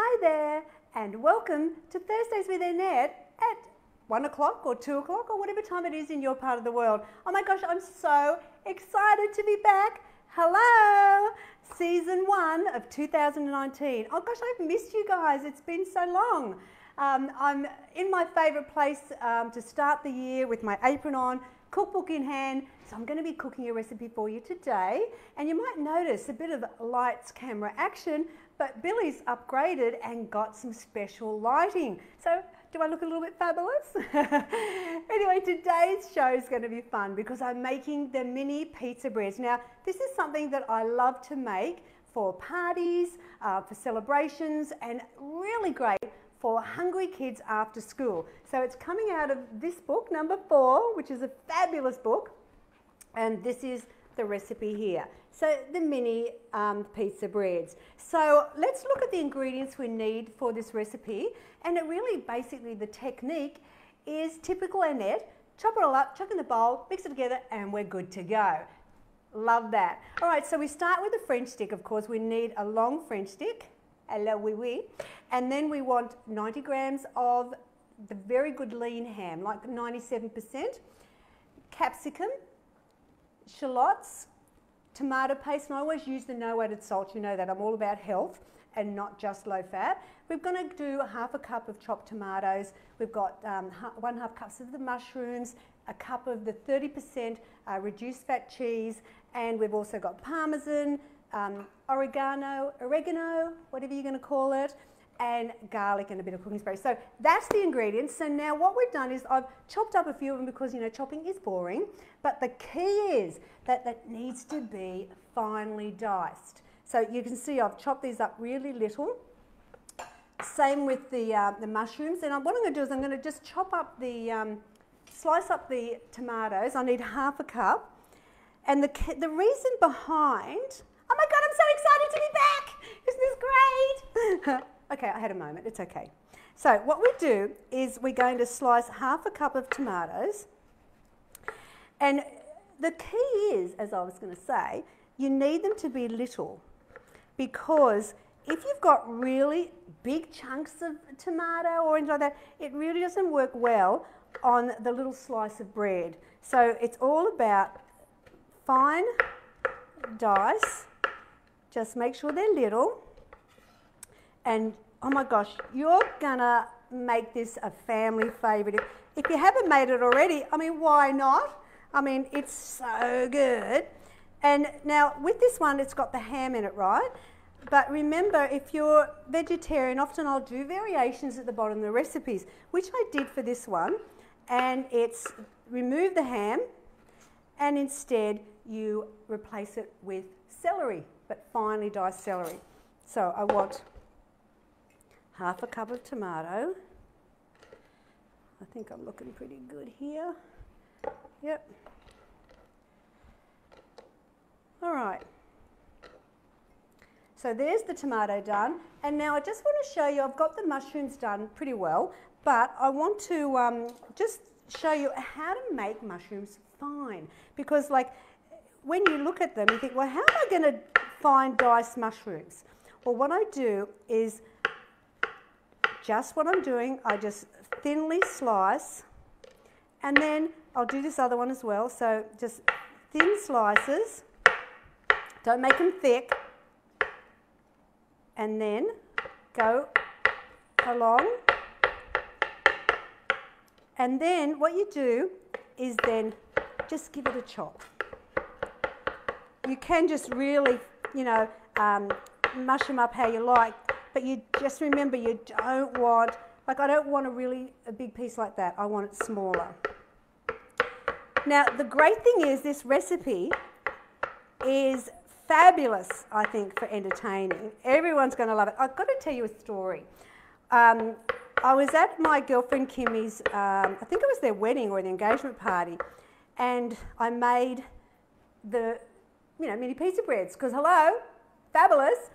Hi there, and welcome to Thursdays with Annette at 1 o'clock or 2 o'clock or whatever time it is in your part of the world. Oh my gosh, I'm so excited to be back. Hello! Season 1 of 2019. Oh gosh, I've missed you guys. It's been so long. I'm in my favourite place to start the year with my apron on, cookbook in hand. So I'm going to be cooking a recipe for you today. And you might notice a bit of lights, camera, action, but Billy's upgraded and got some special lighting. So do I look a little bit fabulous? Anyway, today's show is going to be fun because I'm making the mini pizza breads. Now, this is something that I love to make for parties, for celebrations, and really great for hungry kids after school. So it's coming out of this book, number 4, which is a fabulous book. And this is the recipe here. So the mini pizza breads. So let's look at the ingredients we need for this recipe. And it really, basically, the technique is typical Annette. Chop it all up, chuck in the bowl, mix it together, and we're good to go. Love that. All right, so we start with a French stick, of course. We need a long French stick. Hello, oui, oui. And then we want 90 grams of the very good lean ham, like 97%. Capsicum, shallots, tomato paste, and I always use the no added salt. You know that I'm all about health and not just low fat. We're going to do half a cup of chopped tomatoes. We've got 1/2 cups of the mushrooms, a cup of the 30% reduced fat cheese, and we've also got parmesan, oregano, whatever you're going to call it, and garlic and a bit of cooking spray. So that's the ingredients. So now what we've done is I've chopped up a few of them because, you know, chopping is boring. But the key is that that needs to be finely diced. So you can see I've chopped these up really little. Same with the mushrooms. And what I'm going to do is I'm going to just chop up the, slice up the tomatoes. I need 1/2 cup. And the reason behind, oh my God, I'm so excited to be back. Isn't this great? Okay, I had a moment, it's okay. So what we do is we're going to slice 1/2 cup of tomatoes. And the key is, as I was going to say, you need them to be little, because if you've got really big chunks of tomato or anything like that, it really doesn't work well on the little slice of bread. So it's all about fine dice. Just make sure they're little. And oh my gosh, you're gonna make this a family favourite. If you haven't made it already, I mean, why not? I mean, it's so good. And now with this one, it's got the ham in it, right? But remember, if you're vegetarian, often I'll do variations at the bottom of the recipes, which I did for this one. And it's remove the ham, and instead you replace it with celery, but finely diced celery. So I want 1/2 cup of tomato. I think I'm looking pretty good here. Yep. All right. So there's the tomato done. And now I just want to show you, I've got the mushrooms done pretty well, but I want to just show you how to make mushrooms fine. Because like when you look at them, you think, well, how am I going to fine dice mushrooms? Well, what I do is just what I'm doing, I just thinly slice, and then I'll do this other one as well. So just thin slices, don't make them thick, and then go along. And then what you do is then just give it a chop. You can just really, you know, mush them up how you like, but you just remember you don't want, like I don't want a big piece like that. I want it smaller. Now the great thing is this recipe is fabulous, I think, for entertaining. Everyone's going to love it. I've got to tell you a story. I was at my girlfriend Kimmy's, I think it was their wedding or the engagement party, and I made the, you know, mini pizza breads, because hello, fabulous.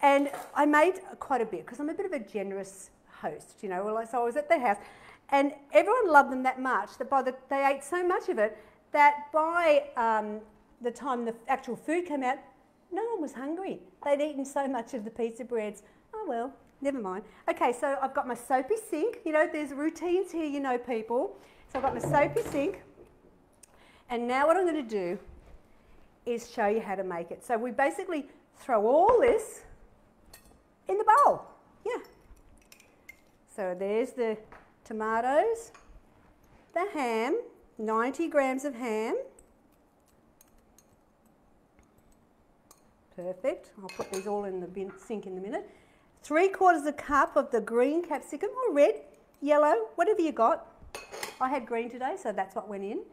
And I made quite a bit because I'm a bit of a generous host, you know. Well, so I was at their house, and everyone loved them that much that they ate so much of it that by the time the actual food came out, no one was hungry. They'd eaten so much of the pizza breads. Oh well, Never mind. Okay, so I've got my soapy sink. You know, there's routines here, you know, people. So I've got my soapy sink. And now what I'm going to do is show you how to make it. So we basically throw all this in the bowl. Yeah. So there's the tomatoes, the ham, 90 grams of ham. Perfect. I'll put these all in the sink in a minute. 3/4 cup of the green capsicum, or red, yellow, whatever you got. I had green today, so that's what went in.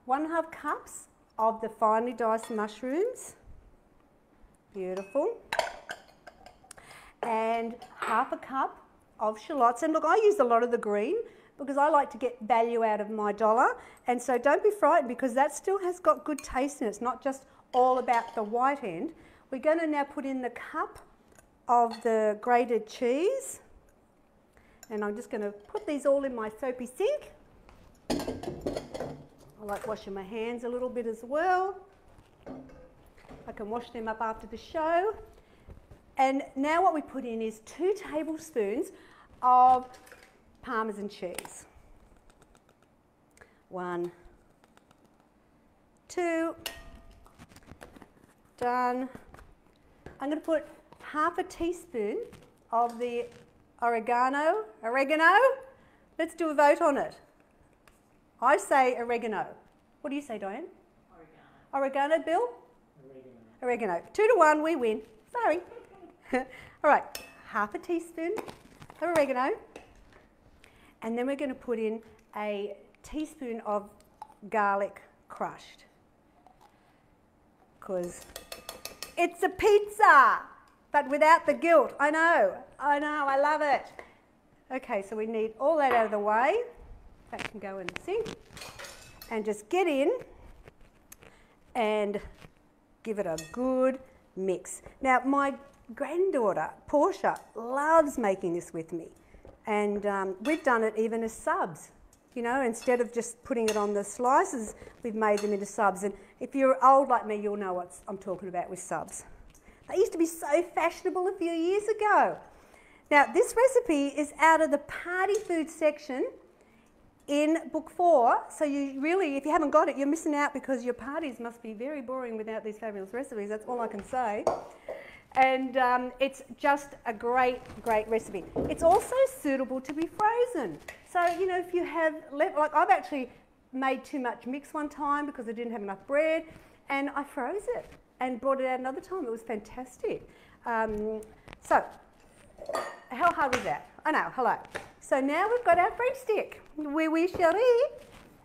1.5 cups of the finely diced mushrooms. Beautiful. And 1/2 cup of shallots. And look, I use a lot of the green because I like to get value out of my dollar. And so don't be frightened, because that still has got good taste in it. It's not just all about the white end. We're going to now put in the cup of the grated cheese. And I'm just going to put these all in my soapy sink. I like washing my hands a little bit as well. I can wash them up after the show. And now what we put in is 2 tablespoons of Parmesan cheese. 1, 2, done. I'm going to put 1/2 teaspoon of the oregano. Let's do a vote on it. I say oregano. What do you say, Diane? Oregano. Oregano, Bill? Oregano. 2 to 1, we win. Sorry. All right, 1/2 teaspoon of oregano. And then we're going to put in a teaspoon of garlic crushed. Because it's a pizza, but without the guilt. I know, I love it. Okay, so we need all that out of the way. That can go in the sink. And just get in and give it a good mix. Now, my granddaughter, Portia, loves making this with me. And we've done it even as subs. You know, instead of just putting it on the slices, we've made them into subs. And if you're old like me, you'll know what I'm talking about with subs. They used to be so fashionable a few years ago. Now, this recipe is out of the party food section in book 4. So you really, if you haven't got it, you're missing out, because your parties must be very boring without these fabulous recipes. That's all I can say. And it's just a great recipe. It's also suitable to be frozen. So, you know, if you have left, like I've actually made too much mix one time because I didn't have enough bread, and I froze it and brought it out another time. It was fantastic. So, how hard was that? I know, hello. So now we've got our French stick. Oui, oui, chérie.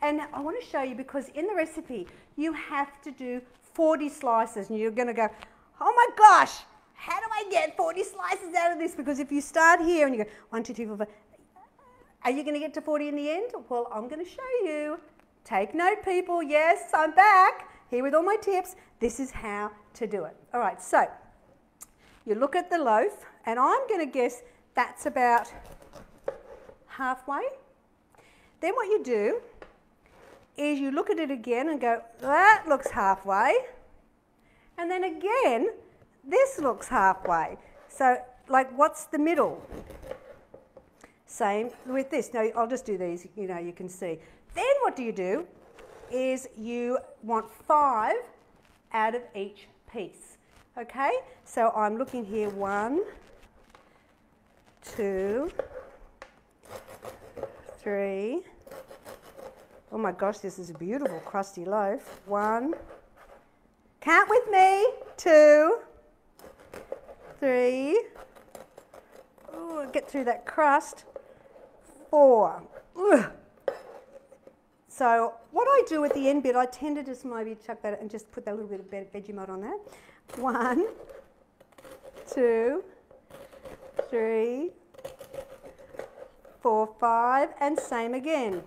And I want to show you, because in the recipe, you have to do 40 slices, and you're going to go, oh my gosh, how do I get 40 slices out of this? Because if you start here and you go 1, 2, 3, 4, 5, are you going to get to 40 in the end? Well, I'm going to show you. Take note, people. Yes, I'm back here with all my tips. This is how to do it. All right, so you look at the loaf, and I'm going to guess that's about halfway. Then what you do is you look at it again and go, that looks halfway. And then again, this looks halfway. So, like, what's the middle? Same with this. Now, I'll just do these, you know, you can see. Then what do? Is you want 5 out of each piece. Okay? So I'm looking here, 1, 2, 3. Oh my gosh, this is a beautiful crusty loaf. 1. Count with me. 2, 3. Oh, get through that crust. 4. Ugh. So what I do at the end bit, I tend to just maybe chuck that and just put that little bit of Vegemite on that. 1, 2, 3, 4, 5, and same again.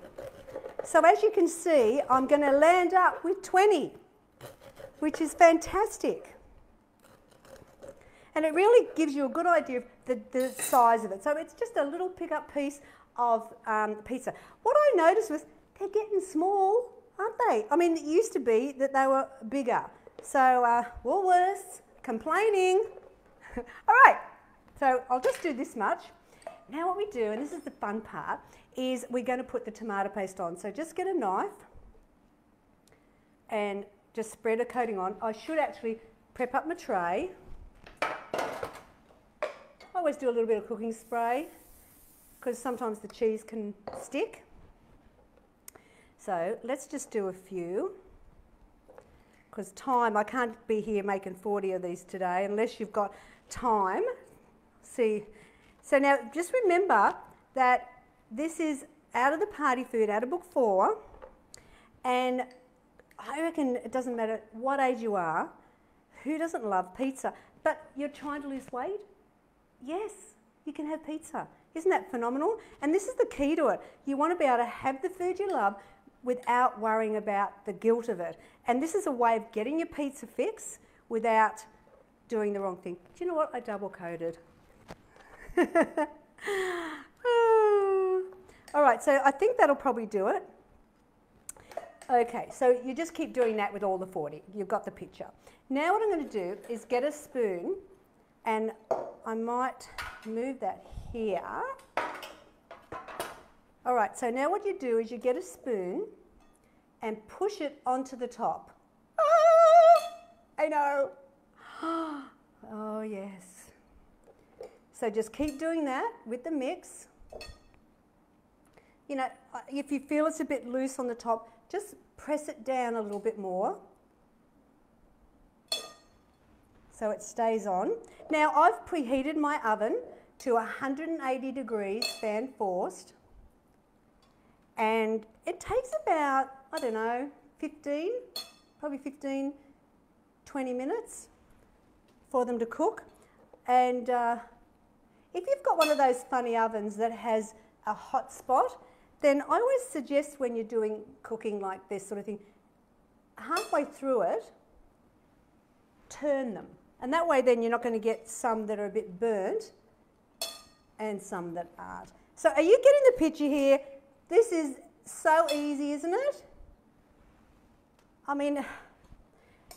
So as you can see, I'm going to land up with 20, which is fantastic. And it really gives you a good idea of the size of it. So it's just a little pick-up piece of pizza. What I noticed was they're getting small, aren't they? I mean, it used to be that they were bigger. So Woolworths, complaining. All right, So I'll just do this much. Now what we do, and this is the fun part, is we're going to put the tomato paste on. So just get a knife and just spread a coating on. I should actually prep up my tray. I always do a little bit of cooking spray because sometimes the cheese can stick. So let's just do a few, because time, I can't be here making 40 of these today unless you've got time. See, so now just remember that this is out of the party food, out of book 4, and I reckon it doesn't matter what age you are, who doesn't love pizza, but you're trying to lose weight? Yes, you can have pizza. Isn't that phenomenal? And this is the key to it. You want to be able to have the food you love without worrying about the guilt of it. And this is a way of getting your pizza fix without doing the wrong thing. Do you know what? I double coated. All right, so I think that'll probably do it. Okay, so you just keep doing that with all the 40. You've got the picture. Now what I'm going to do is get a spoon, and I might move that here. All right, so now what you do is you get a spoon and push it onto the top. I know. Oh, yes. So just keep doing that with the mix. You know, if you feel it's a bit loose on the top, just press it down a little bit more so it stays on. Now, I've preheated my oven to 180 degrees, fan forced. And it takes about, I don't know, 20 minutes for them to cook. And if you've got one of those funny ovens that has a hot spot, then I always suggest when you're doing cooking like this sort of thing, halfway through it, turn them. And that way then you're not going to get some that are a bit burnt and some that aren't. So are you getting the picture here? This is so easy, isn't it? I mean,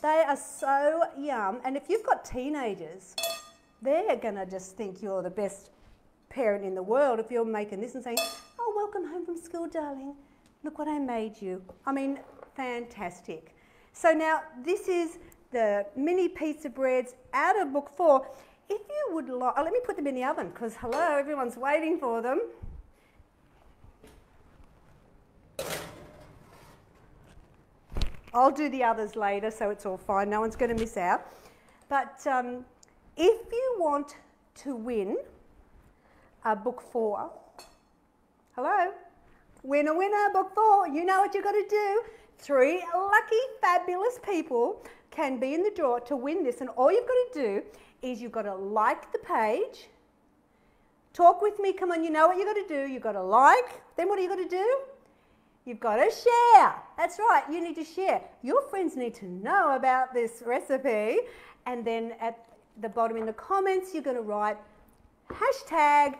they are so yum. And if you've got teenagers, they're going to just think you're the best parent in the world if you're making this and saying, oh, welcome home from school, darling. Look what I made you. I mean, fantastic. So now this is the mini pizza breads out of book 4. If you would like, let me put them in the oven because, hello, everyone's waiting for them. I'll do the others later, so it's all fine. No one's going to miss out. But if you want to win a book 4, hello, winner, winner, book 4, you know what you've got to do. 3 lucky, fabulous people can be in the draw to win this, and all you've got to do is you've got to like the page. Talk with me, come on, you know what you've got to do. You've got to like, then what do you got to do? You've got to share. That's right, you need to share. Your friends need to know about this recipe, and then at the bottom in the comments, you're going to write hashtag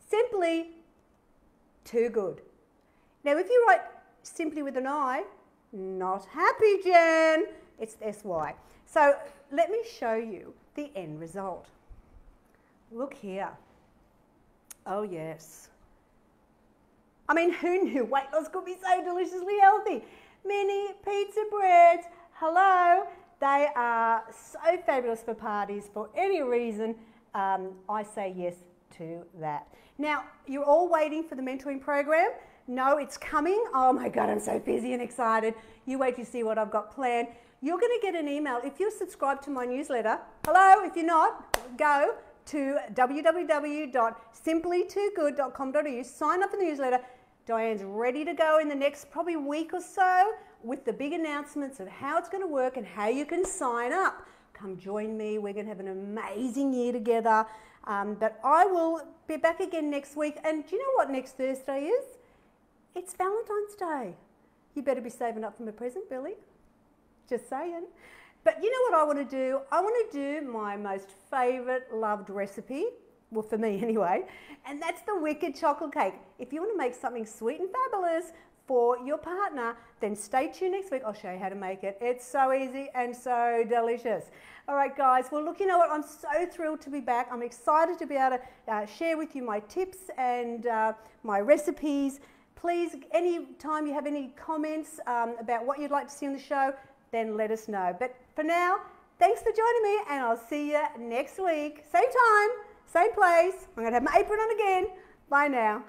Symply too good. Now, if you write simply with an I, not happy, Jen, it's SY. So let me show you the end result. Look here. Oh, yes. I mean, who knew weight loss could be so deliciously healthy? Mini pizza breads, hello. They are so fabulous for parties. For any reason, I say yes to that. Now, you're all waiting for the mentoring program. No, it's coming. Oh my God, I'm so busy and excited. You wait to see what I've got planned. You're going to get an email. If you're subscribed to my newsletter, hello, if you're not, go to www.simplytoogood.com.au, sign up for the newsletter. Diane's ready to go in the next probably week or so with the big announcements of how it's going to work and how you can sign up. Come join me. We're going to have an amazing year together. But I will be back again next week. And do you know what next Thursday is? It's Valentine's Day. You better be saving up for my present, Billy. Just saying. But you know what I want to do? I want to do my most favourite loved recipe. Well, for me anyway. And that's the wicked chocolate cake. If you want to make something sweet and fabulous for your partner, then stay tuned next week. I'll show you how to make it. It's so easy and so delicious. All right, guys. Well, look, you know what? I'm so thrilled to be back. I'm excited to be able to share with you my tips and my recipes. Please, anytime you have any comments about what you'd like to see on the show, then let us know. But for now, thanks for joining me, and I'll see you next week. Same time, same place. I'm going to have my apron on again. Bye now.